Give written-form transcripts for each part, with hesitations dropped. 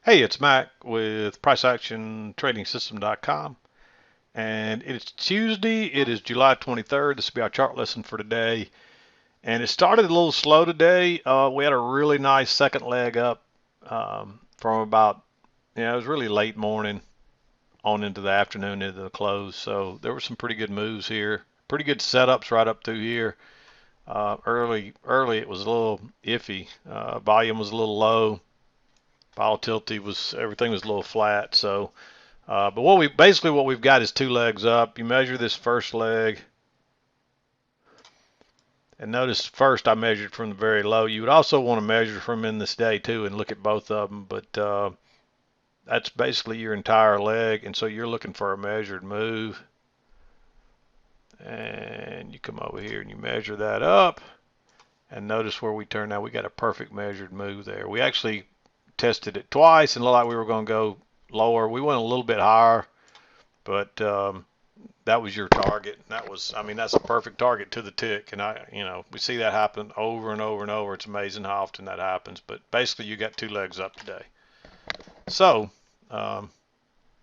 Hey, it's Mac with PriceActionTradingSystem.com, and it's Tuesday. It is July 23rd. This will be our chart lesson for today. And it started a little slow today. We had a really nice second leg up from about, it was really late morning on into the afternoon into the close. So there were some pretty good moves here, pretty good setups right up through here. Early it was a little iffy. Volume was a little low. Volatility was everything was a little flat. So. But what we've got is two legs up. You measure this first leg, and notice first I measured from the very low. You would also want to measure from in this day too and look at both of them. But that's basically your entire leg, and so you're looking for a measured move. And you come over here and you measure that up, and notice where we turn. Now we got a perfect measured move there. We actually tested it twice and looked like we were going to go lower. We went a little bit higher, but that was your target. That was, I mean, that's a perfect target to the tick. And we see that happen over and over and over. It's amazing how often that happens. But basically, you got two legs up today. So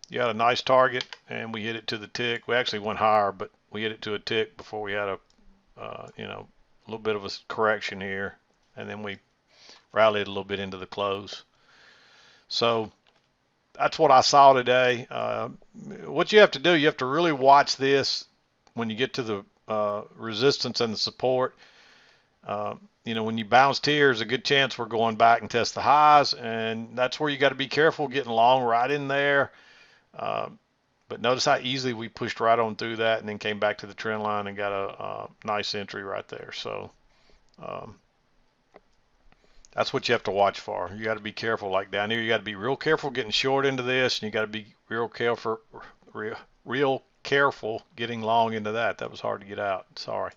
you had a nice target, and we hit it to the tick. We actually went higher, but we hit it to a tick before we had a little bit of a correction here, and then we rallied a little bit into the close. So that's what I saw today. What you have to do, you have to really watch this when you get to the resistance and the support. When you bounced here, there's a good chance we're going back and test the highs, and that's where you got to be careful getting long right in there. But notice how easily we pushed right on through that and then came back to the trend line and got a nice entry right there. So that's what you have to watch for. You got to be careful. Like down here, you got to be real careful getting short into this, and you got to be real careful getting long into that. That was hard to get out. Sorry.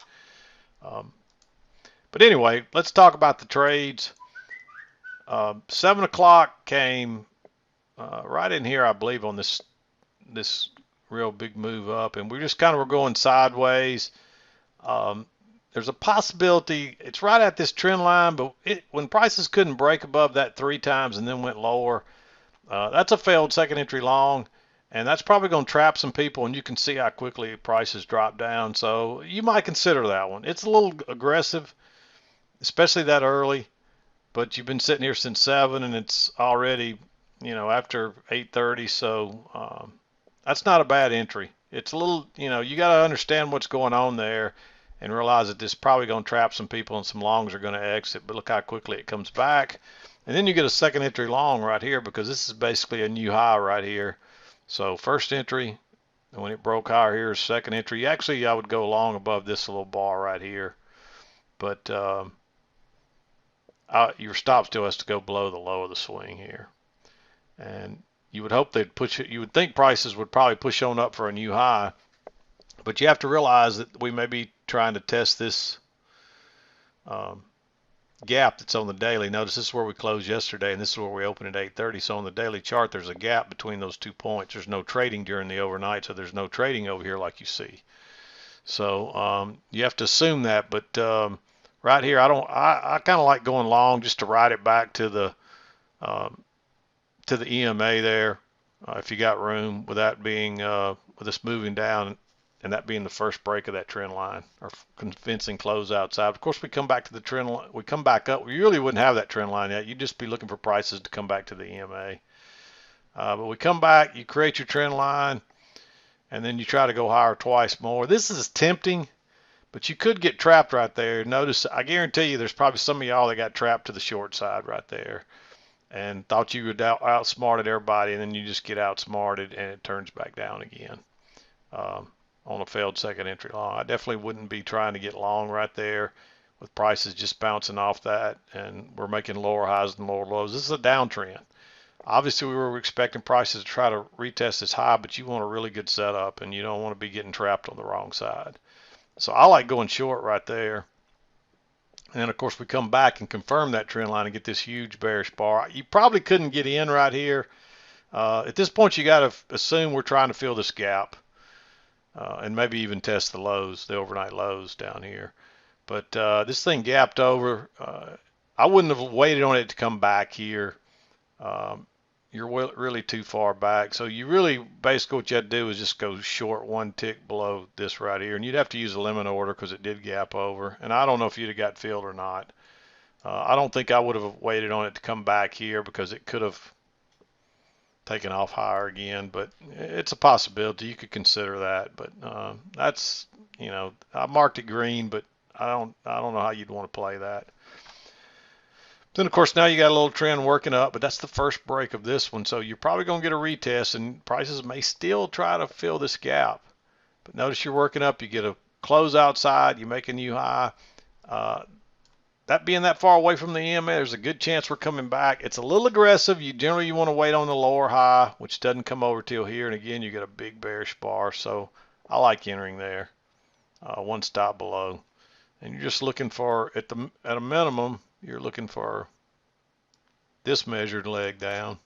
But anyway, let's talk about the trades. 7 o'clock came right in here, I believe, on this real big move up, and we just kind of were going sideways. There's a possibility it's right at this trend line, but when prices couldn't break above that 3 times and then went lower, that's a failed second entry long, and that's probably going to trap some people, and you can see how quickly prices drop down. So you might consider that one. It's a little aggressive, especially that early, but you've been sitting here since 7, and it's already after 8:30, so that's not a bad entry. It's a little, you got to understand what's going on there and realize that this is probably going to trap some people and some longs are going to exit, but look how quickly it comes back. And then you get a second entry long right here because this is basically a new high right here. So first entry, and when it broke higher here, second entry. Actually, I would go long above this little bar right here, but your stop still has to go below the low of the swing here. And you would hope they'd push it. You would think prices would probably push on up for a new high, but you have to realize that we may be trying to test this gap that's on the daily. Notice this is where we closed yesterday, and this is where we opened at 8:30. So on the daily chart, there's a gap between those 2 points. There's no trading during the overnight, so there's no trading over here like you see. So you have to assume that. But right here, I kind of like going long just to ride it back to the EMA there, if you got room, with that being with us moving down and that being the first break of that trend line or convincing close outside. Of course, we come back to the trend line, we come back up. We really wouldn't have that trend line yet. You'd just be looking for prices to come back to the EMA. But we come back, you create your trend line, and then you try to go higher twice more. This is tempting, but you could get trapped right there. Notice, I guarantee you there's probably some of y'all that got trapped to the short side right there and thought you would outsmarted everybody, and then you just get outsmarted and it turns back down again on a failed second entry long. I definitely wouldn't be trying to get long right there with prices just bouncing off that, and we're making lower highs and lower lows. This is a downtrend. Obviously, we were expecting prices to try to retest this high, but you want a really good setup, and you don't want to be getting trapped on the wrong side. So I like going short right there. And then, of course, we come back and confirm that trend line and get this huge bearish bar. You probably couldn't get in right here. At this point, you got to assume we're trying to fill this gap and maybe even test the lows, the overnight lows down here. But this thing gapped over. I wouldn't have waited on it to come back here. you're really too far back. So you really basically what you had to do is just go short one tick below this right here, and you'd have to use a limit order because it did gap over. And I don't know if you'd have got filled or not. I don't think I would have waited on it to come back here because it could have taken off higher again, but it's a possibility. You could consider that, but that's, I marked it green, but I don't know how you'd want to play that. Then of course now you got a little trend working up, but that's the first break of this one, so you're probably going to get a retest, and prices may still try to fill this gap. But notice you're working up, you get a close outside, you make a new high. That being that far away from the EMA, there's a good chance we're coming back. It's a little aggressive. You want to wait on the lower high, which doesn't come over till here, and again you get a big bearish bar. So I like entering there, one stop below, and you're just looking for at a minimum. You're looking for this measured leg down.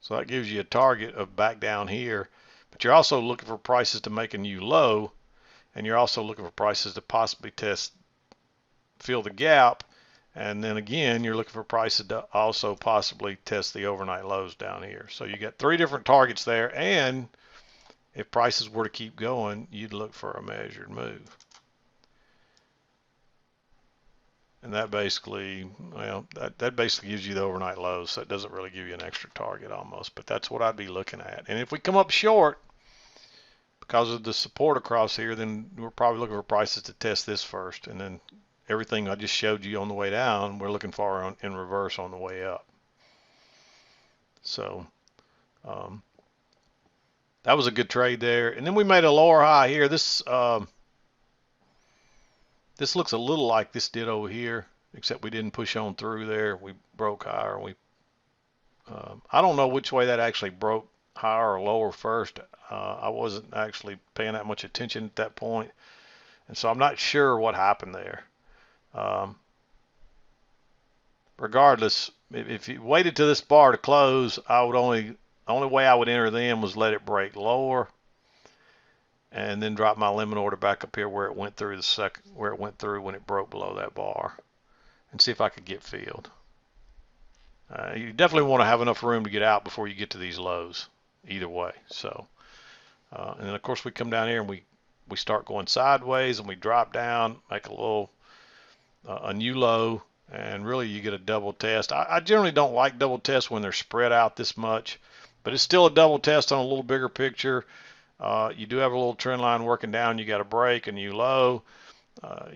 So that gives you a target of back down here, but you're also looking for prices to make a new low, and you're also looking for prices to possibly fill the gap, and then again you're looking for prices to also possibly test the overnight lows down here. So you got three different targets there, and if prices were to keep going, you'd look for a measured move. And that basically, that basically gives you the overnight lows. So it doesn't really give you an extra target almost, but that's what I'd be looking at. And if we come up short because of the support across here, then we're probably looking for prices to test this first, and then everything I just showed you on the way down, we're looking for in reverse on the way up. So that was a good trade there. And then we made a lower high here. This looks a little like this did over here, except we didn't push on through there. We broke higher. I don't know which way that actually broke, higher or lower first. I wasn't actually paying that much attention at that point, and so I'm not sure what happened there. Regardless, if you waited to this bar to close, the only way I would enter them was let it break lower, and then drop my limit order back up here where it went through when it broke below that bar, and see if I could get filled. You definitely want to have enough room to get out before you get to these lows, either way. So, and then of course we come down here and we start going sideways, and we drop down, make a new low, and really you get a double test. I generally don't like double tests when they're spread out this much, but it's still a double test on a little bigger picture. You do have a little trend line working down. You got a break, a new low.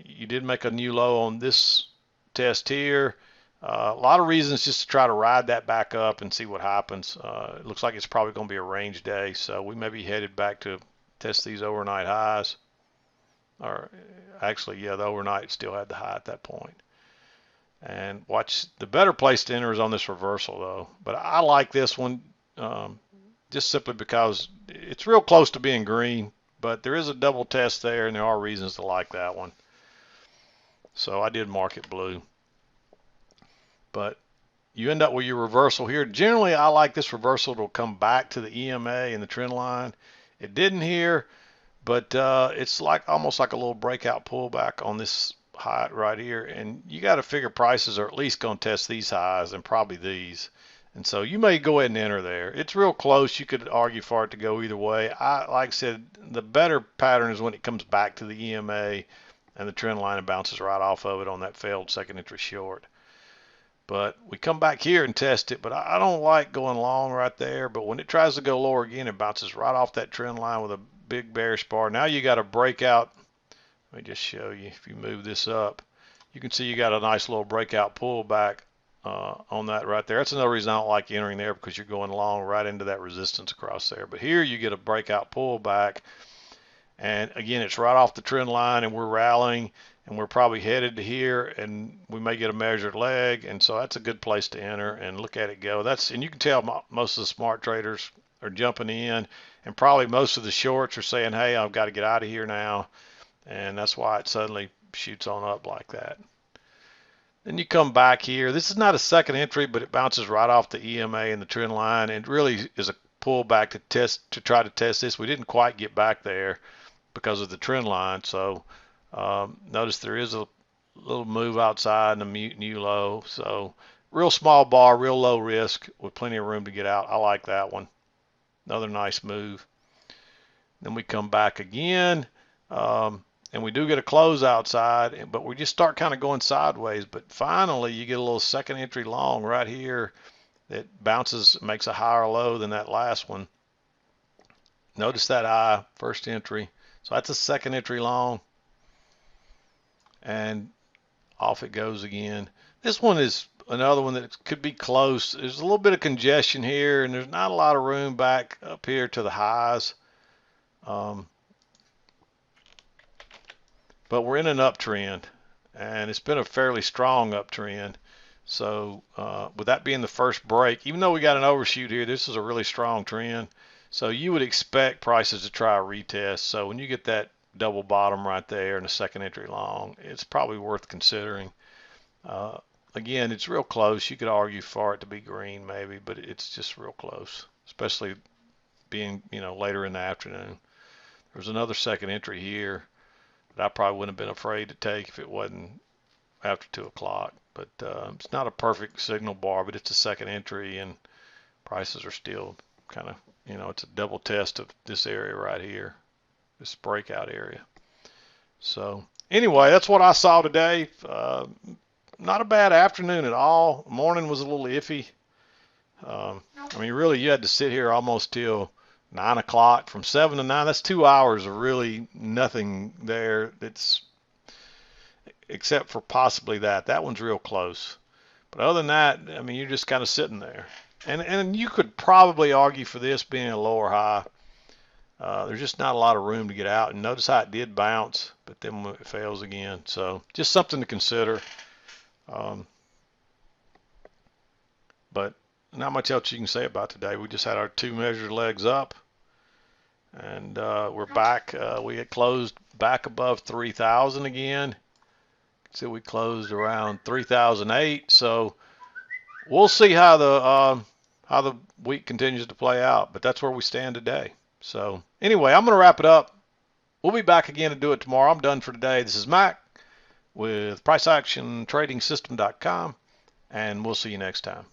You did make a new low on this test here. A lot of reasons just to try to ride that back up and see what happens. It looks like it's probably going to be a range day, so we may be headed back to test these overnight highs. Or actually, yeah, the overnight still had the high at that point. And watch, the better place to enter is on this reversal though. But I like this one just simply because it's real close to being green, but there is a double test there, and there are reasons to like that one. So I did mark it blue. But you end up with your reversal here. Generally, I like this reversal to come back to the EMA and the trend line. It didn't here, but it's almost like a little breakout pullback on this high right here. And you got to figure prices are at least going to test these highs and probably these. And so you may go ahead and enter there. It's real close. You could argue for it to go either way. Like I said, the better pattern is when it comes back to the EMA and the trend line and bounces right off of it on that failed second entry short. But we come back here and test it, but I don't like going long right there. But when it tries to go lower again, it bounces right off that trend line with a big bearish bar. Now you got a breakout. Let me just show you. If you move this up, you can see you got a nice little breakout pullback on that right there. That's another reason I don't like entering there, because you're going long right into that resistance across there. But here you get a breakout pullback, and again, it's right off the trend line, and we're rallying, and we're probably headed to here, and we may get a measured leg, and so that's a good place to enter and look at it go. And you can tell most of the smart traders are jumping in, and probably most of the shorts are saying, hey, I've got to get out of here now, and that's why it suddenly shoots on up like that. Then you come back here. This is not a second entry, but it bounces right off the EMA and the trend line. It really is a pullback to try to test this. We didn't quite get back there because of the trend line. So notice there is a little move outside and a new low. So real small bar, real low risk with plenty of room to get out. I like that one. Another nice move. Then we come back again, and we do get a close outside, but we just start kind of going sideways. But finally, you get a little second entry long right here that bounces, makes a higher low than that last one. Notice that high, first entry. So that's a second entry long, and off it goes again. This one is another one that could be close. There's a little bit of congestion here, and there's not a lot of room back up here to the highs. But we're in an uptrend, and it's been a fairly strong uptrend. So with that being the first break, even though we got an overshoot here, this is a really strong trend. So you would expect prices to try a retest. So when you get that double bottom right there and a second entry long, it's probably worth considering. Again, it's real close. You could argue for it to be green maybe, but it's just real close, especially being, later in the afternoon. There's another second entry here that I probably wouldn't have been afraid to take if it wasn't after 2 o'clock. But it's not a perfect signal bar, but it's a second entry, and prices are still kind of, it's a double test of this area right here, this breakout area. So anyway, that's what I saw today. Not a bad afternoon at all. Morning was a little iffy. I mean, really, you had to sit here almost till 9 o'clock. From 7 to 9, that's 2 hours of really nothing there. It's except for possibly that one's real close. But other than that, I mean, you're just kind of sitting there. And you could probably argue for this being a lower high. There's just not a lot of room to get out. And notice how it did bounce, but then it fails again. So just something to consider. But not much else you can say about today. We just had our 2 measured legs up, and we're back. We had closed back above 3,000 again. So we closed around 3,008. So we'll see how the week continues to play out. But that's where we stand today. So anyway, I'm going to wrap it up. We'll be back again to do it tomorrow. I'm done for today. This is Mac with PriceActionTradingSystem.com, and we'll see you next time.